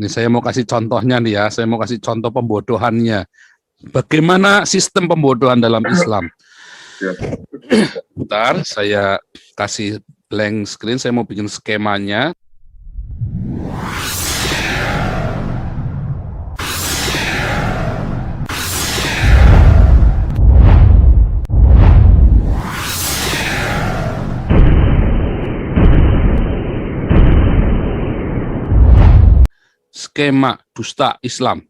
Ini saya mau kasih contohnya nih ya, saya mau kasih contoh pembodohannya. Bagaimana sistem pembodohan dalam Islam? Ya. Bentar, saya kasih blank screen, saya mau bikin skemanya. Skema dusta Islam.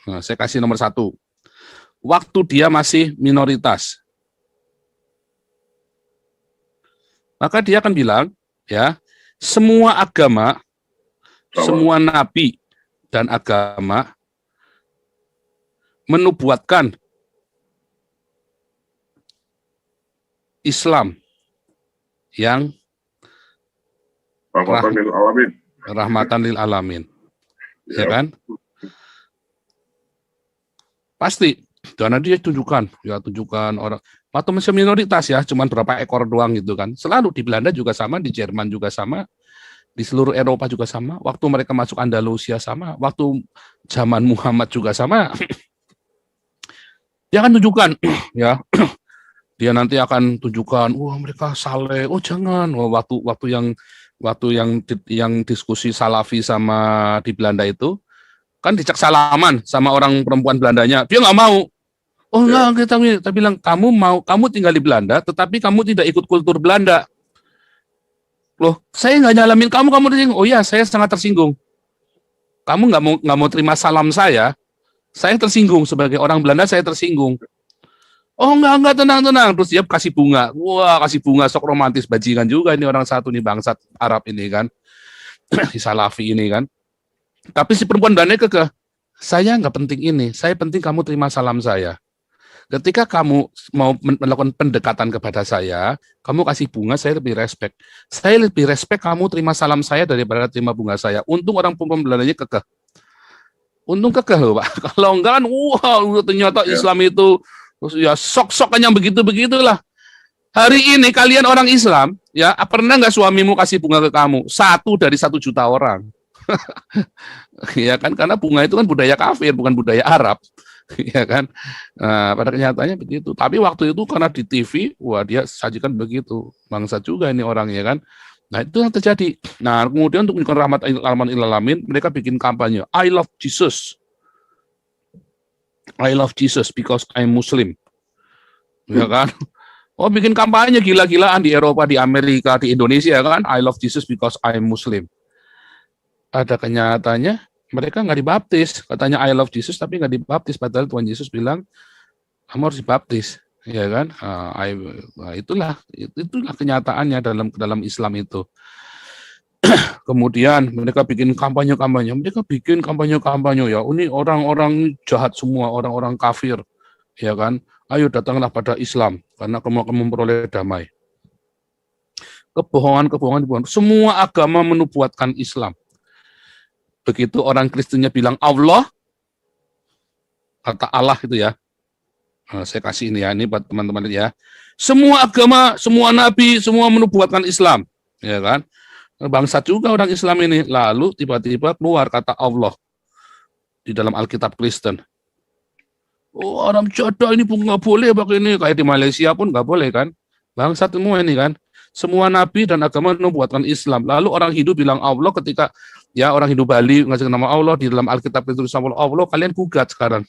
Nah, saya kasih nomor 1. Waktu dia masih minoritas. Maka dia akan bilang, ya, semua agama, semua nabi dan agama menubuatkan Islam yang rahmatan lil alamin. Ya kan? Pasti. Karena dia tunjukkan orang atau masih minoritas ya, cuman berapa ekor doang gitu kan. Selalu di Belanda juga sama, di Jerman juga sama, di seluruh Eropa juga sama. Waktu mereka masuk Andalusia sama, waktu zaman Muhammad juga sama. Dia akan tunjukkan ya. Dia nanti akan tunjukkan, wah mereka saleh. Oh jangan, waktu yang diskusi Salafi sama di Belanda itu kan dicek salaman sama orang perempuan Belandanya. Dia nggak mau. Oh enggak, kita bilang kamu tinggal di Belanda, tetapi kamu tidak ikut kultur Belanda. Loh, saya nggak nyalamin kamu tersinggung. Oh iya, saya sangat tersinggung. Kamu nggak mau terima salam saya tersinggung sebagai orang Belanda, saya tersinggung. Oh enggak, tenang. Terus dia kasih bunga. Wah, kasih bunga, sok romantis, bajingan juga ini orang satu nih, bangsat Arab ini kan. Si Salafi ini kan. Tapi si perempuan Belanda kekeh, saya nggak penting ini, saya penting kamu terima salam saya. Ketika kamu mau melakukan pendekatan kepada saya, kamu kasih bunga, saya lebih respect. Saya lebih respect kamu terima salam saya daripada terima bunga saya. Untung orang perempuan Belandanya kekeh. Untung kekeh loh Pak. Kalau enggak kan, wah ternyata Islam itu ya sok-sok yang begitu-begitulah. Hari ini kalian orang Islam, ya pernah nggak suamimu kasih bunga ke kamu? 1 dari 1 juta orang. Ya kan, karena bunga itu kan budaya kafir, bukan budaya Arab. Ya kan, nah, pada kenyataannya begitu. Tapi waktu itu karena di TV, wah dia sajikan begitu, bangsa juga ini orangnya kan. Nah itu yang terjadi. Nah kemudian untuk menunjukkan rahmatan lil alamin, mereka bikin kampanye, I love Jesus because I'm Muslim. Ya kan? Oh bikin kampanye gila-gilaan di Eropa, di Amerika, di Indonesia kan, I love Jesus because I'm Muslim. Ada kenyataannya mereka nggak dibaptis, katanya I love Jesus tapi nggak dibaptis, padahal Tuhan Yesus bilang kamu harus dibaptis, ya kan? Itulah kenyataannya dalam Islam itu. Kemudian mereka bikin kampanye ya, ini orang-orang jahat semua, orang-orang kafir, ya kan? Ayo datanglah pada Islam karena kamu akan memperoleh damai. Kebohongan. Semua agama menubuatkan Islam. Begitu orang Kristennya bilang Allah, kata Allah itu ya. Nah, saya kasih ini ya, ini buat teman-teman ya. Semua agama, semua nabi, semua menubuatkan Islam, ya kan? Bangsat juga orang Islam ini. Lalu tiba-tiba keluar kata Allah di dalam Alkitab Kristen. Oh, orang jodoh ini nggak boleh pakai ini. Kayak di Malaysia pun nggak boleh kan? Bangsat semua ini kan. Semua nabi dan agama menubuatkan Islam. Lalu orang Hindu bilang Allah ketika ya orang Hindu Bali ngasih nama Allah di dalam Alkitab itu sama Allah, kalian gugat sekarang.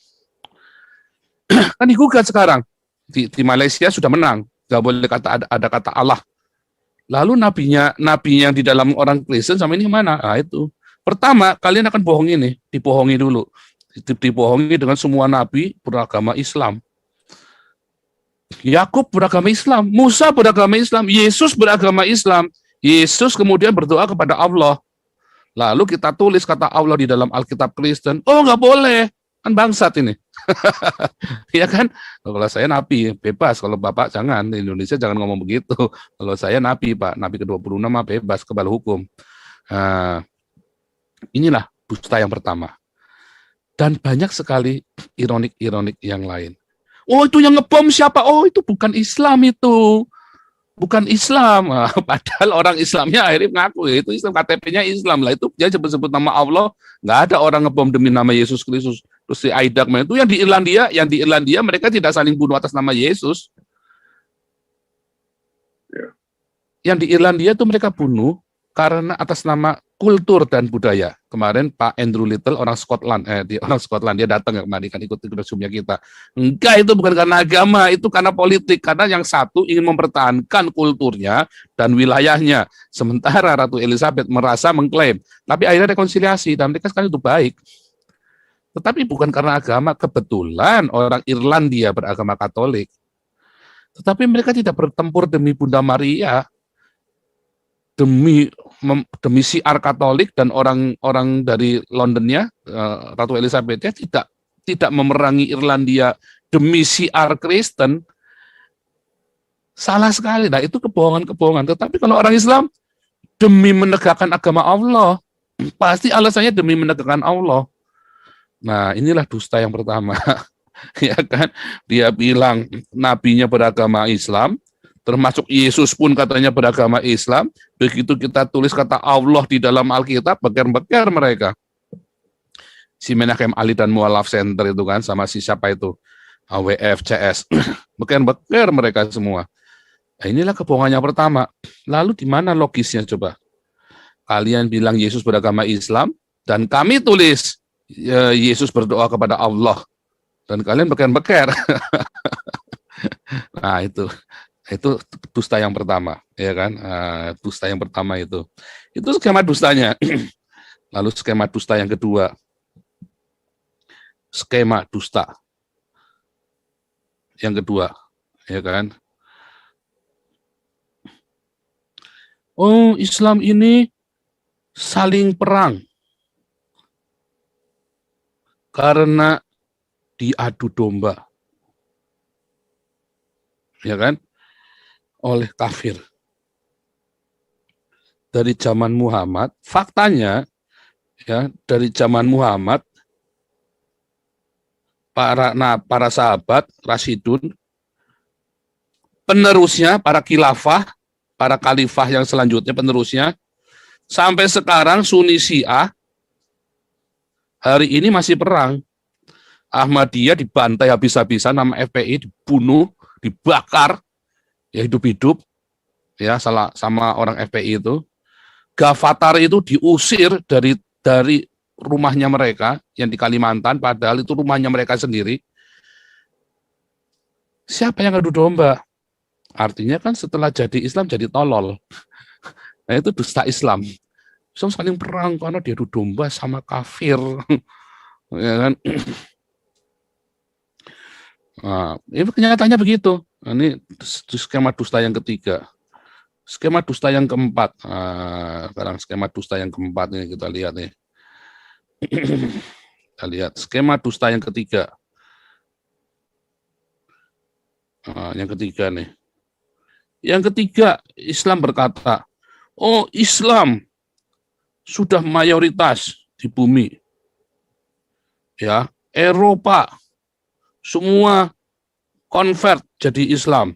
Kan digugat sekarang. Di Malaysia sudah menang, nggak boleh ada kata Allah. Lalu nabinya yang di dalam orang Kristen sama ini mana? Nah itu. Pertama, kalian akan dibohongi dulu. Dibohongi dengan semua nabi beragama Islam. Yakub beragama Islam, Musa beragama Islam, Yesus beragama Islam. Yesus kemudian berdoa kepada Allah. Lalu kita tulis kata Allah di dalam Alkitab Kristen. Oh nggak boleh, kan bangsat ini. Ya kan? Kalau saya nabi, bebas. Kalau Bapak jangan, di Indonesia jangan ngomong begitu. Kalau saya nabi, Pak, nabi ke-26 bebas, kebal hukum. Nah, inilah dusta yang pertama. Dan banyak sekali ironik yang lain. Oh itu yang ngebom siapa? Oh itu bukan Islam itu. bukan Islam. Nah, padahal orang Islamnya akhirnya ngaku itu Islam, KTP-nya Islam lah. Itu dia sebut-sebut nama Allah, nggak ada orang ngebom demi nama Yesus Kristus. Terus si Aidak itu yang di Irlandia mereka tidak saling bunuh atas nama Yesus. Yang di Irlandia itu mereka bunuh karena atas nama kultur dan budaya. Kemarin Pak Andrew Little orang Scotland, dia datang kemarin kan ikut Zoom-nya kita. Enggak, itu bukan karena agama, itu karena politik. Karena yang satu ingin mempertahankan kulturnya dan wilayahnya, sementara Ratu Elizabeth merasa mengklaim. Tapi akhirnya rekonsiliasi dan mereka sekarang itu baik. Tetapi bukan karena agama. Kebetulan orang Irlandia beragama Katolik. Tetapi mereka tidak bertempur demi Bunda Maria, demi siar Katolik, dan orang dari Londonnya, Ratu Elizabethnya tidak memerangi Irlandia demi siar Kristen. Salah sekali. Nah, itu kebohongan. Tetapi kalau orang Islam demi menegakkan agama Allah, pasti alasannya demi menegakkan Allah. Nah, inilah dusta yang pertama. Ya kan? Dia bilang nabinya beragama Islam, termasuk Yesus pun katanya beragama Islam. Begitu kita tulis kata Allah di dalam Alkitab, beker-beker mereka. Si Menachem Ali dan Mualaf Center itu kan, sama si siapa itu, AWF, CS. Beker-beker mereka semua. Nah, inilah kebohongan yang pertama. Lalu di mana logisnya coba? Kalian bilang Yesus beragama Islam, dan kami tulis Yesus berdoa kepada Allah. Dan kalian beker-beker. Nah, itu dusta yang pertama, ya kan? Dusta yang pertama itu skema dustanya. Lalu skema dusta yang kedua, skema dusta yang kedua, ya kan? Oh, Islam ini saling perang karena diadu domba, ya kan? Oleh kafir. Dari zaman Muhammad, faktanya ya, dari zaman Muhammad para sahabat Rasyidun, penerusnya para khilafah, para khalifah yang selanjutnya penerusnya, sampai sekarang Sunni Syiah hari ini masih perang. Ahmadiyah dibantai habis-habisan, nama FPI dibunuh, dibakar, ya hidup-hidup, ya sama orang FPI itu. Gavatar itu diusir dari rumahnya mereka yang di Kalimantan, padahal itu rumahnya mereka sendiri. Siapa yang adu domba? Artinya kan setelah jadi Islam jadi tolol. Nah, itu dusta Islam. Islam saling perang karena dia adu domba sama kafir. Ya kan? Nah, ini kenyataannya begitu. Nah, ini skema dusta yang ketiga. Skema dusta yang keempat. Nah, sekarang skema dusta yang keempat ini kita lihat nih. Kita lihat skema dusta yang ketiga. Nah, yang ketiga nih. Yang ketiga, Islam berkata, oh Islam sudah mayoritas di bumi. Ya, Eropa semua convert jadi Islam.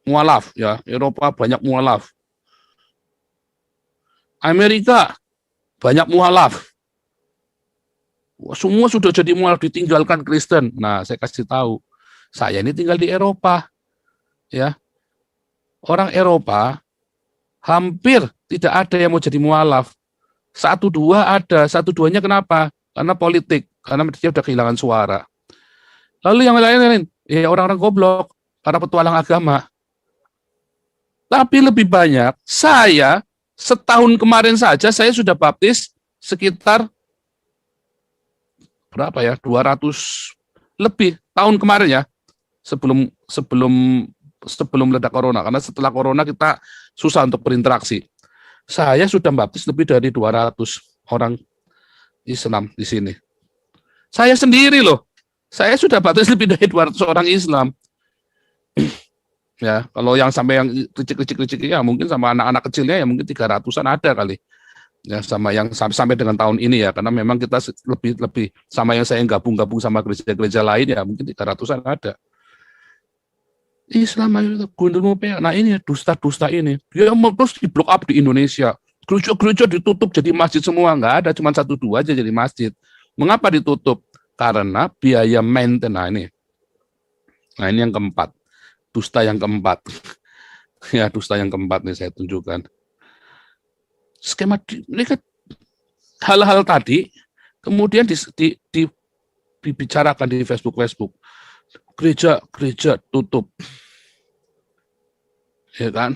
Mualaf ya, Eropa banyak mualaf. Amerika banyak mualaf. Semua sudah jadi mualaf, ditinggalkan Kristen. Nah, saya kasih tahu, saya ini tinggal di Eropa. Ya. Orang Eropa hampir tidak ada yang mau jadi mualaf. Satu dua ada, satu duanya kenapa? Karena politik, karena dia sudah kehilangan suara. Lalu yang lain-lain, ya orang-orang goblok, para petualang agama. Tapi lebih banyak, saya setahun kemarin saja saya sudah baptis sekitar berapa ya? 200 lebih tahun kemarin ya. Sebelum ledak corona, karena setelah corona kita susah untuk berinteraksi. Saya sudah baptis lebih dari 200 orang Islam di sini. Saya sendiri loh. Saya sudah baptis lebih dari 200 orang Islam. Ya, kalau yang sampai yang kecil-kecil ya mungkin sama anak-anak kecilnya ya mungkin 300-an ada kali. Ya, sama yang sampai dengan tahun ini ya, karena memang kita lebih sama yang saya gabung sama gereja-gereja lain ya mungkin 300-an ada. Islam mayoritas gundulmu PA. Nah ini dusta-dusta ini. Dia mau terus di blow up di Indonesia. Gereja-gereja ditutup jadi masjid semua. Nggak ada, cuma 1-2 aja jadi masjid. Mengapa ditutup? Karena biaya maintenance. Nah ini yang keempat. Dusta yang keempat. Ya, dusta yang keempat nih saya tunjukkan. Skema ini kan hal-hal tadi kemudian dibicarakan di Facebook. Gereja tutup. Ya kan?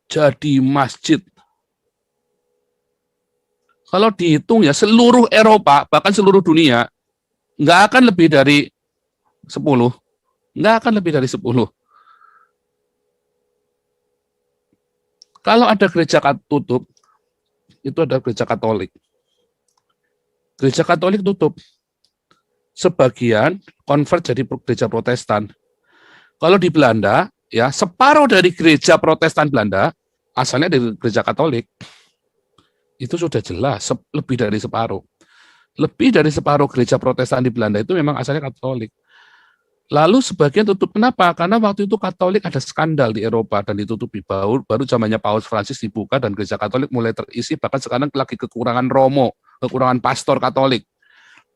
Jadi masjid. Kalau dihitung ya seluruh Eropa, bahkan seluruh dunia, nggak akan lebih dari 10. Nggak akan lebih dari 10. Kalau ada gereja tutup, itu ada gereja Katolik. Gereja Katolik tutup. Sebagian convert jadi gereja Protestan. Kalau di Belanda, ya separuh dari gereja Protestan Belanda asalnya dari gereja Katolik. Itu sudah jelas, lebih dari separuh. Lebih dari separuh gereja Protestan di Belanda itu memang asalnya Katolik. Lalu sebagian tutup, kenapa? Karena waktu itu Katolik ada skandal di Eropa dan ditutupi. Baru zamannya Paus Francis dibuka dan gereja Katolik mulai terisi, bahkan sekarang lagi kekurangan romo, kekurangan pastor Katolik.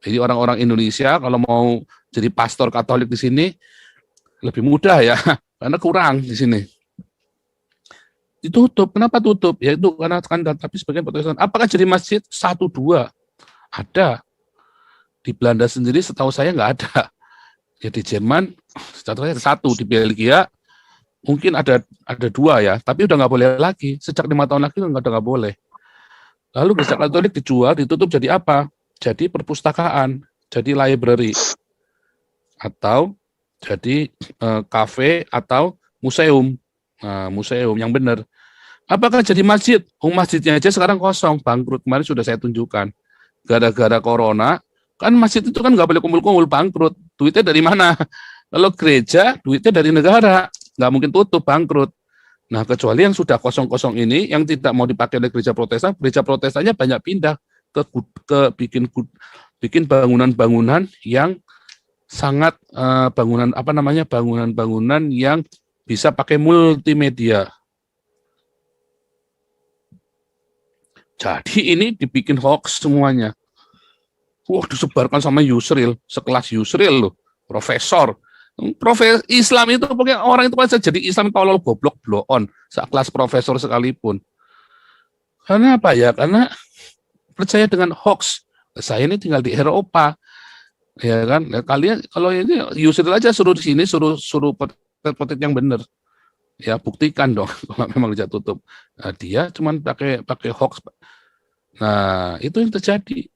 Jadi orang-orang Indonesia kalau mau jadi pastor Katolik di sini lebih mudah ya, karena kurang di sini. Ditutup, kenapa tutup? Ya itu karena skandal, tapi sebagian Protestan. Apakah jadi masjid? 1-2. Ada. Di Belanda sendiri setahu saya nggak ada. Ya di Jerman, setahu saya ada 1. Di Belgia mungkin ada 2 ya, tapi udah nggak boleh lagi. Sejak 5 tahun lagi udah nggak boleh. Lalu gereja Katolik dijual, ditutup jadi apa? Jadi perpustakaan, jadi library, atau jadi kafe atau museum. Nah, museum yang benar. Apakah jadi masjid? Masjidnya aja sekarang kosong, bangkrut. Kemarin sudah saya tunjukkan. Gara-gara corona, kan masjid itu kan nggak boleh kumpul-kumpul, bangkrut. Duitnya dari mana? Kalau gereja, duitnya dari negara. Nggak mungkin tutup, bangkrut. Nah, kecuali yang sudah kosong-kosong ini, yang tidak mau dipakai oleh gereja Protestannya banyak pindah ke bikin bangunan-bangunan yang sangat bangunan-bangunan yang bisa pakai multimedia. Jadi ini dibikin hoax semuanya. Wah, disebarkan sama Yusril, sekelas Yusril loh, profesor. Islam itu pokoknya orang itu bisa jadi Islam tolol goblok blow on, sekelas profesor sekalipun. Karena apa ya? Karena percaya dengan hoax. Saya ini tinggal di Eropa, ya kan? Kalian kalau ini Yusril aja suruh di sini, suruh potet yang benar. Ya buktikan dong kalau memang dia tutup. Nah, dia cuma pakai hoax. Nah, itu yang terjadi.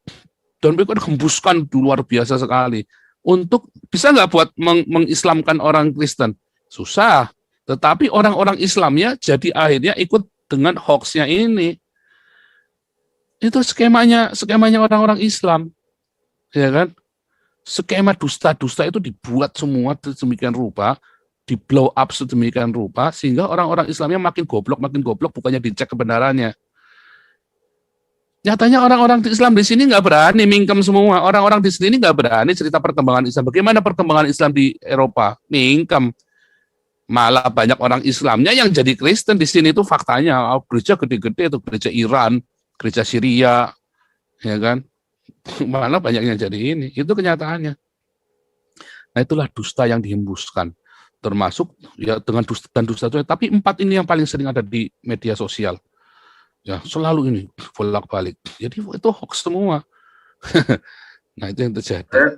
Dan mereka hembuskan luar biasa sekali. Untuk bisa nggak buat mengislamkan orang Kristen? Susah. Tetapi orang-orang Islamnya jadi akhirnya ikut dengan hoaxnya ini. Itu skemanya orang-orang Islam, ya kan? Skema dusta-dusta itu dibuat semua sedemikian rupa, di blow up sedemikian rupa, sehingga orang-orang Islamnya makin goblok, bukannya dicek kebenarannya. Nyatanya orang-orang Islam di sini nggak berani, mingkem semua. Orang-orang di sini nggak berani cerita perkembangan Islam. Bagaimana perkembangan Islam di Eropa? Mingkem. Malah banyak orang Islamnya yang jadi Kristen di sini itu faktanya. Gereja gede-gede itu gereja Iran, gereja Syria, ya kan? Malah banyak yang jadi ini. Itu kenyataannya. Nah itulah dusta yang dihembuskan. Termasuk ya dengan dusta dan dusta itu. Tapi 4 ini yang paling sering ada di media sosial. Ya selalu ini bolak-balik. Jadi itu hoax semua. Nah itu yang terjadi.